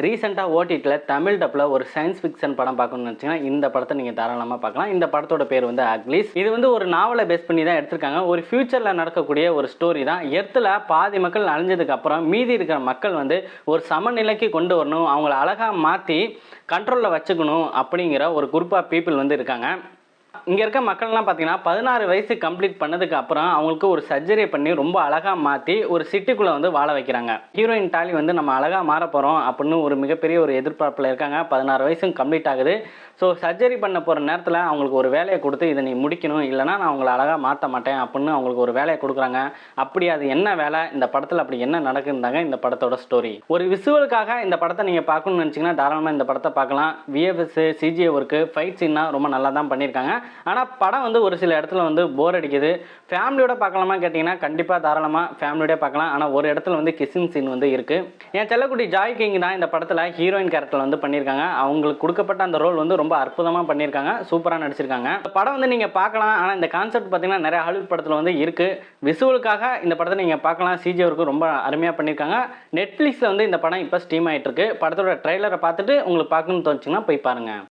ரீசெண்டாக ஓடிடியில் தமிழ் டப்பில் ஒரு சயின்ஸ் ஃபிக்ஷன் படம் பார்க்கணும்னு நினச்சிங்கன்னா இந்த படத்தை நீங்கள் தாராளமாக பார்க்கலாம். இந்த படத்தோட பேர் வந்து அக்லீஸ். இது வந்து ஒரு நாவலை பேஸ் பண்ணி தான் எடுத்திருக்காங்க. ஒரு ஃபியூச்சரில் நடக்கக்கூடிய ஒரு ஸ்டோரி தான். எர்த்தில் பாதி மக்கள் அழிஞ்சதுக்கு அப்புறம் மீதி இருக்கிற மக்கள் வந்து ஒரு சமநிலைக்கு கொண்டு வரணும், அவங்கள அழகாக மாற்றி கண்ட்ரோலில் வச்சுக்கணும் அப்படிங்கிற ஒரு குரூப் ஆஃப் பீப்புள் வந்து இருக்காங்க. இங்கே இருக்க மக்கள்லாம் பார்த்தீங்கன்னா 16 வயசு கம்ப்ளீட் பண்ணதுக்கு அப்புறம் அவங்களுக்கு ஒரு சர்ஜரி பண்ணி ரொம்ப அழகாக மாற்றி ஒரு சிட்டிக்குள்ளே வந்து வாழ வைக்கிறாங்க. ஹீரோயின் டாலி வந்து நம்ம அழகாக மாற போகிறோம் அப்படின்னு ஒரு மிகப்பெரிய ஒரு எதிர்பார்ப்பில் இருக்காங்க. 16 வயசும் கம்ப்ளீட் ஆகுது. ஸோ சர்ஜரி பண்ண போகிற நேரத்தில் அவங்களுக்கு ஒரு வேலையை கொடுத்து இதை நீ முடிக்கணும், இல்லைனா நான் அவங்கள அழகாக மாற்ற மாட்டேன் அப்படின்னு அவங்களுக்கு ஒரு வேலையை கொடுக்குறாங்க. அப்படி அது என்ன வேலை, இந்த படத்தில் அப்படி என்ன நடக்குதுந்தாங்க இந்த படத்தோட ஸ்டோரி. ஒரு விசுவலுக்காக இந்த படத்தை நீங்கள் பார்க்கணும்னு நினச்சிங்கன்னா தாராளமாக இந்த படத்தை பார்க்கலாம். விஎஃப்எஸ், சிஜிஏ ஒர்க்கு, ஃபைட் சீன்னா ரொம்ப நல்லா தான் பண்ணியிருக்காங்க. ஆனால் படம் வந்து ஒரு சில இடத்துல வந்து போர் அடிக்குது. ஃபேமிலியோட பார்க்கலாமா கேட்டிங்கன்னா கண்டிப்பாக தாராளமாக ஃபேமிலியோட பார்க்கலாம். ஆனால் ஒரு இடத்துல வந்து கிஸ்ஸிங் சீன் வந்து இருக்குது. என் செல்லக்குட்டி ஜாய் கிங் தான் இந்த படத்தில் ஹீரோயின் கேரக்டர் வந்து பண்ணியிருக்காங்க. அவங்களுக்கு கொடுக்கப்பட்ட அந்த ரோல் வந்து ரொம்ப அற்புதமாக பண்ணியிருக்காங்க, சூப்பராக நடிச்சிருக்காங்க. இந்த படம் வந்து நீங்கள் பார்க்கலாம். ஆனால் இந்த கான்செப்ட் பார்த்தீங்கன்னா நிறைய ஹாலிவுட் படத்தில் வந்து இருக்குது. விசுவலுக்காக இந்த படத்தை நீங்கள் பார்க்கலாம். சிஜி ஒர்க்கு ரொம்ப அருமையாக பண்ணியிருக்காங்க. நெட்ஃப்ளிக்ஸில் வந்து இந்த படம் இப்போ ஸ்ட்ரீம் ஆகிட்டு இருக்கு. படத்தோட ட்ரெய்லரை பார்த்துட்டு உங்களுக்கு பார்க்கணும்னு தோணுச்சுன்னா போய் பாருங்கள்.